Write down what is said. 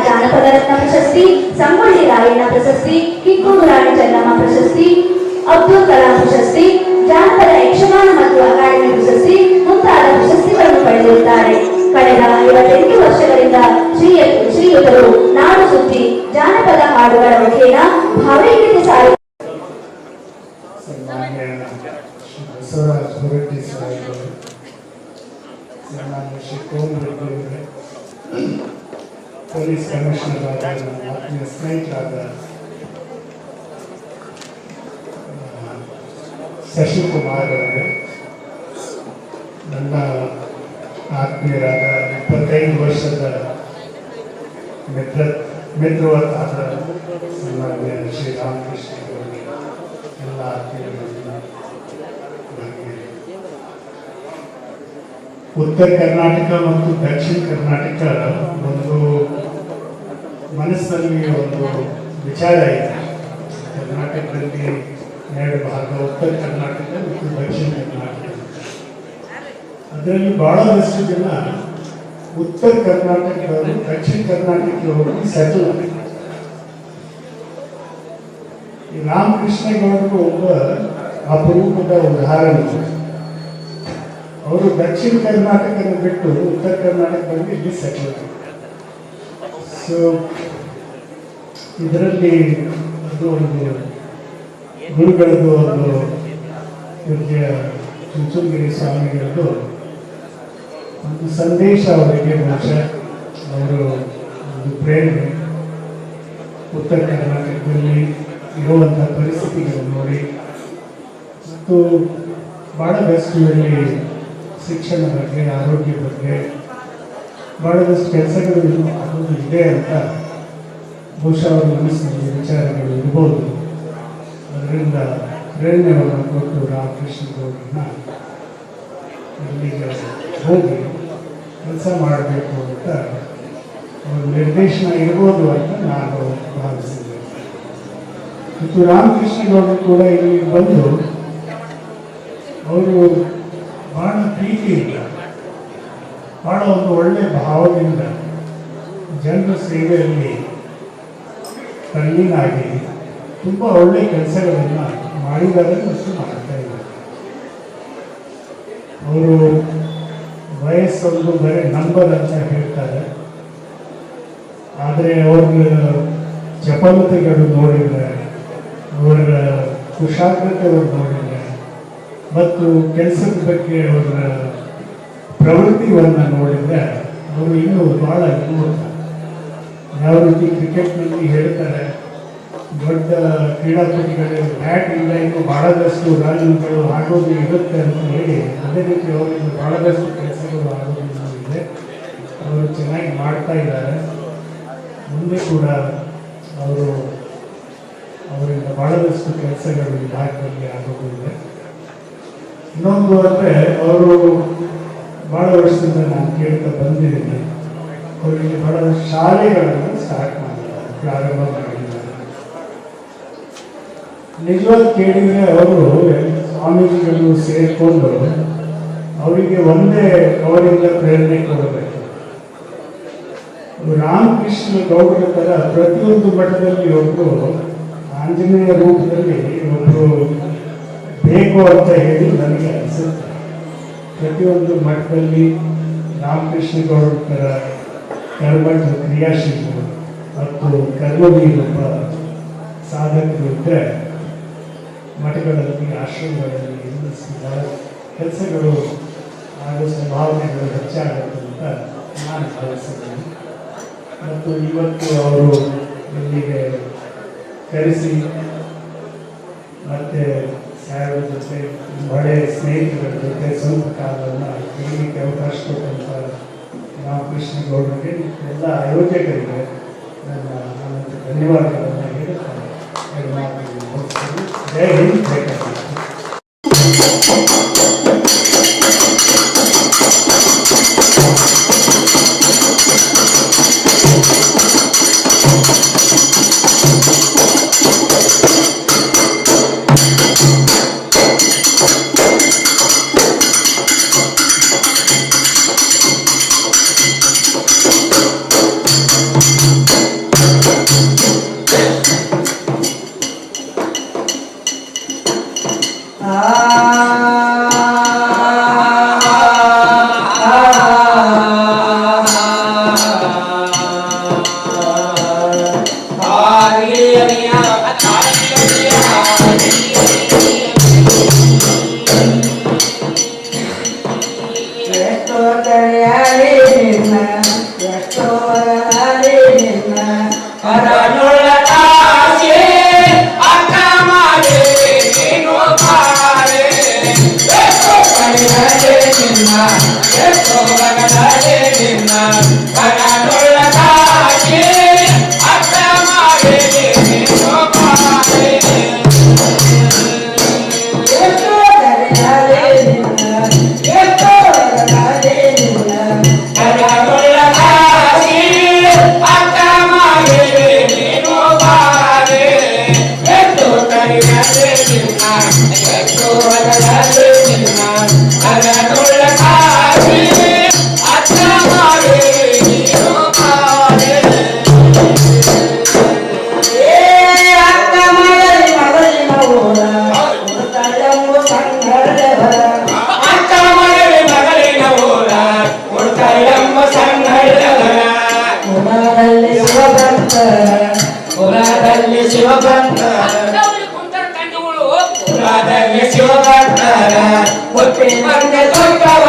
ಜಾನಪದ ರತ್ನ ಪ್ರಶಸ್ತಿ, ಸಂಗೊಳ್ಳಿ ರಾಯಣ್ಣ ಪ್ರಶಸ್ತಿ, ಕಿತ್ತೂರು ರಾಣಿ ಚೆನ್ನಮ್ಮ ಪ್ರಶಸ್ತಿ, ಅಬ್ದುಲ್ ಕಲಾಂ ಪ್ರಶಸ್ತಿ, ಜಾನಪದ ಯಕ್ಷಗಾನ ಮತ್ತು ಅಕಾಡೆಮಿ ಪ್ರಶಸ್ತಿ ಮುಂತಾದ ಪ್ರಶಸ್ತಿಗಳನ್ನು ಪಡೆದಿರುತ್ತಾರೆ. ಕಳೆದ 58 ವರ್ಷಗಳಿಂದ ಶ್ರೀಯುತರು ನಾಡು ಸುದ್ದಿ ಜಾನಪದ ಹಾಡುಗಳ ಮುಖೇನ ಭಾವೈಕ್ಯತೆ ಸಾರಿ ಪೊಲೀಸ್ ಕಮಿಷನರ್ ಆದ ನನ್ನ ಆತ್ಮೀಯ ಸ್ನೇಹಿತರಾದ ಶಶಿಕುಮಾರ್ ಅವರೇ, ನನ್ನ ಆತ್ಮೀಯರಾದ 25 ವರ್ಷದ ಮಿತ್ರವತ್ತಾದ ಸನ್ಮಾನ್ಯ ಶ್ರೀರಾಮಕೃಷ್ಣ ಅವರಿಗೆ, ಎಲ್ಲ ಆತ್ಮೀಯರನ್ನು ಉತ್ತರ ಕರ್ನಾಟಕ ಮತ್ತು ದಕ್ಷಿಣ ಕರ್ನಾಟಕ ಒಂದು ಮನಸ್ಸಿನಲ್ಲಿ ಒಂದು ವಿಚಾರ ಇದೆ. ಕರ್ನಾಟಕದಲ್ಲಿ 2 ಭಾಗ, ಉತ್ತರ ಕರ್ನಾಟಕ ಮತ್ತು ದಕ್ಷಿಣ ಕರ್ನಾಟಕ. ಅದರಲ್ಲಿ ಬಹಳಷ್ಟು ಜನ ಉತ್ತರ ಕರ್ನಾಟಕದವರು ದಕ್ಷಿಣ ಕರ್ನಾಟಕಕ್ಕೆ ಹೋಗಿ ಸೆಟಲ್ ಆಗಿದೆ. ಈ ರಾಮಕೃಷ್ಣೇಗೌಡರು ಒಬ್ಬ ಅಪರೂಪದ ಉದಾಹರಣೆ. ಅವರು ದಕ್ಷಿಣ ಕರ್ನಾಟಕನ ಬಿಟ್ಟು ಉತ್ತರ ಕರ್ನಾಟಕದಲ್ಲಿ ಇಲ್ಲಿ ಸೆಟಲ್ ಆಗಿದೆ. ಸೊ ಇದರಲ್ಲಿ ಅದು ಒಂದು ಗುರುಗಳದ್ದು ಒಂದು ಪೂಜ್ಯ ಚುಂಚನಗಿರಿ ಸ್ವಾಮಿಗಳದ್ದು ಒಂದು ಸಂದೇಶ ಅವರಿಗೆ, ಬಹುಶಃ ಅವರು ಒಂದು ಪ್ರೇರಣೆ. ಉತ್ತರ ಕರ್ನಾಟಕದಲ್ಲಿ ಇರುವಂಥ ಪರಿಸ್ಥಿತಿಗಳನ್ನು ನೋಡಿ ಮತ್ತು ಭಾಳಷ್ಟು ಇಲ್ಲಿ ಶಿಕ್ಷಣ ಬಗ್ಗೆ, ಆರೋಗ್ಯ ಬಗ್ಗೆ ಭಾಳಷ್ಟು ಕೆಲಸಗಳು ಆಗೋದು ಇದೆ ಅಂತ ಬಹುಶಃ ಅವರ ಮನಸ್ಸಿನಲ್ಲಿ ವಿಚಾರಗಳು ಇರ್ಬೋದು. ಅದರಿಂದ ಪ್ರೇರಣೆಯನ್ನು ಕೊಟ್ಟು ರಾಮಕೃಷ್ಣಗೌಡರನ್ನ ಇಲ್ಲಿಗೆ ಹೋಗಿ ಕೆಲಸ ಮಾಡಬೇಕು ಅಂತ ಒಂದು ನಿರ್ದೇಶನ ಇರ್ಬೋದು ಅಂತ ನಾನು ಭಾವಿಸಿದ್ದೆ. ಮತ್ತು ರಾಮಕೃಷ್ಣಗೌಡರು ಕೂಡ ಇಲ್ಲಿ ಬಂದು ಅವರು ಭಾಳ ಪ್ರೀತಿಯಿಂದ, ಭಾಳ ಒಂದು ಒಳ್ಳೆಯ ಭಾವದಿಂದ ಜನರ ಸೇವೆಯಲ್ಲಿ ತಲ್ಲೀನಾಗಿ ತುಂಬ ಒಳ್ಳೆಯ ಕೆಲಸಗಳನ್ನು ಮಾಡಿದ್ದಾರೆ ಮತ್ತು ಮಾಡ್ತಾ ಇದ್ದಾರೆ. ಅವರು ವಯಸ್ಸೊಂದು ಬರೀ ನಂಬರ್ ಅಂತ ಹೇಳ್ತಾರೆ, ಆದರೆ ಅವ್ರ ಚಪಲತೆಗಳು ನೋಡಿದರೆ, ಅವರ ಕುಶಾಗ್ರತೆ ಅವರು ನೋಡಿದರೆ ಮತ್ತು ಕೆಲಸದ ಬಗ್ಗೆ ಅವರ ಪ್ರವೃತ್ತಿಯನ್ನು ನೋಡಿದರೆ ಅವರು ಇನ್ನೂ ಭಾಳ ಅದ್ಭುತ. ಯಾವ ರೀತಿ ಕ್ರಿಕೆಟ್ನಲ್ಲಿ ಹೇಳ್ತಾರೆ, ದೊಡ್ಡ ಕ್ರೀಡಾಪಟುಗಳು ಬ್ಯಾಟ್ ಇಲ್ಲ, ಇನ್ನು ಭಾಳದಷ್ಟು ರನ್ಗಳು ಆಗೋದು ಇರುತ್ತೆ ಅಂತ ಹೇಳಿ, ಅದೇ ರೀತಿ ಅವರಿಂದ ಭಾಳದಷ್ಟು ಕೆಲಸಗಳು ಆಗೋದು ಇದೆ. ಅವರು ಚೆನ್ನಾಗಿ ಮಾಡ್ತಾ ಇದ್ದಾರೆ. ಮುಂದೆ ಕೂಡ ಅವರಿಂದ ಭಾಳದಷ್ಟು ಕೆಲಸಗಳು ಇಲಾಖೆಯಲ್ಲಿ ಆಗೋದು ಇದೆ. ಇನ್ನೊಂದು ಅಂದರೆ ಅವರು ಭಾಳ ವರ್ಷದಿಂದ ನಾನು ಕೇಳ್ತಾ ಬಂದಿದ್ದೀನಿ, ಅವರಿಗೆ ಭಾಳ ಶಾಲೆಗಳನ್ನು ಸ್ಟಾರ್ಟ್ ಮಾಡಿದ್ದಾರೆ, ಪ್ರಾರಂಭ ಮಾಡಿದ್ದಾರೆ. ನಿಜವಾಗಿ ಕೇಳಿದರೆ ಅವರು ಸ್ವಾಮೀಜಿಗಳು ಸೇರಿಕೊಂಡು ಅವರಿಗೆ ಒಂದೇ ಅವರಿಂದ ಪ್ರೇರಣೆ ಕೊಡಬೇಕು. ರಾಮಕೃಷ್ಣ ಗೌಡರ ಥರ ಪ್ರತಿಯೊಂದು ಮಠದಲ್ಲಿ ಒಬ್ಬರು ಆಂಜನೇಯ ರೂಪದಲ್ಲಿ ಒಬ್ಬರು ಬೇಕು ಅಂತ ಹೇಳಿ ನನಗೆ ಅನಿಸುತ್ತೆ. ಪ್ರತಿಯೊಂದು ಮಠದಲ್ಲಿ ರಾಮಕೃಷ್ಣ ಗೌಡರ ಥರ ಕರ್ಮಠ ಕ್ರಿಯಾಶೀಲರು ಮತ್ತು ಕರ್ಮವೀರೊಬ್ಬ ಸಾಧಕರು ಇದ್ದರೆ ಮಠಗಳಲ್ಲಿ, ಆಶ್ರಮಗಳಲ್ಲಿ ಕೆಲಸಗಳು ಹಾಗೂ ಸಂಭಾವನೆಗಳು ಹೆಚ್ಚಾಗುತ್ತೆ ಅಂತ ನಾನು ಭಾವಿಸಿದ್ದೀನಿ. ಮತ್ತು ಇವತ್ತು ಅವರು ಇಲ್ಲಿಗೆ ಕರೆಸಿ ಮತ್ತು ಸಾಹೇಬರ ಜೊತೆ, ಹಳೆಯ ಸ್ನೇಹಿತರ ಜೊತೆ ಸ್ವಲ್ಪ ಕಾಲವನ್ನು ಕಳೀಲಿಕ್ಕೆ ಅವಕಾಶ ಕೊಟ್ಟಂಥ ರಾಮಕೃಷ್ಣಗೌಡರಿಗೆ, ಎಲ್ಲ ಆಯೋಜಕರಿಗೆ ನನ್ನ ಧನ್ಯವಾದಗಳನ್ನು ಹೇಳುತ್ತಾರೆ. ಜೈ ಹಿಂದ್, ಜೈ ಕರ್ನಾಟಕ. ಶಿವಭಕ್ತರ ಹುಟ್ಟಿ ಬಂದೆ ಸ್ವರ್ಗವ